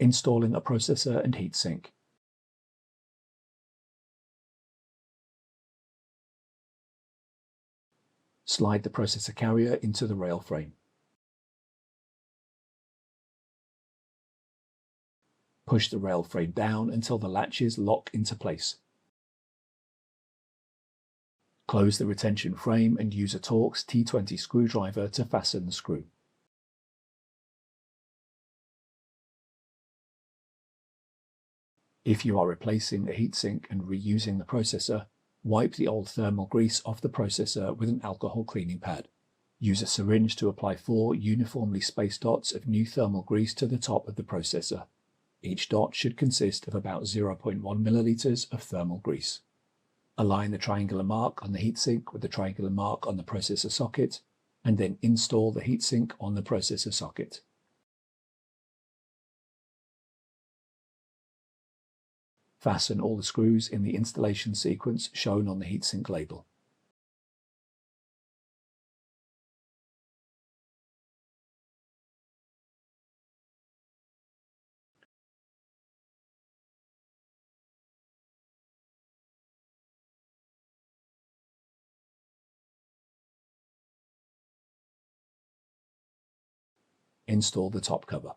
Installing a processor and heatsink. Slide the processor carrier into the rail frame. Push the rail frame down until the latches lock into place. Close the retention frame and use a Torx T20 screwdriver to fasten the screw. If you are replacing a heatsink and reusing the processor, wipe the old thermal grease off the processor with an alcohol cleaning pad. Use a syringe to apply 4 uniformly spaced dots of new thermal grease to the top of the processor. Each dot should consist of about 0.1 milliliters of thermal grease. Align the triangular mark on the heatsink with the triangular mark on the processor socket, and then install the heatsink on the processor socket. Fasten all the screws in the installation sequence shown on the heatsink label. Install the top cover.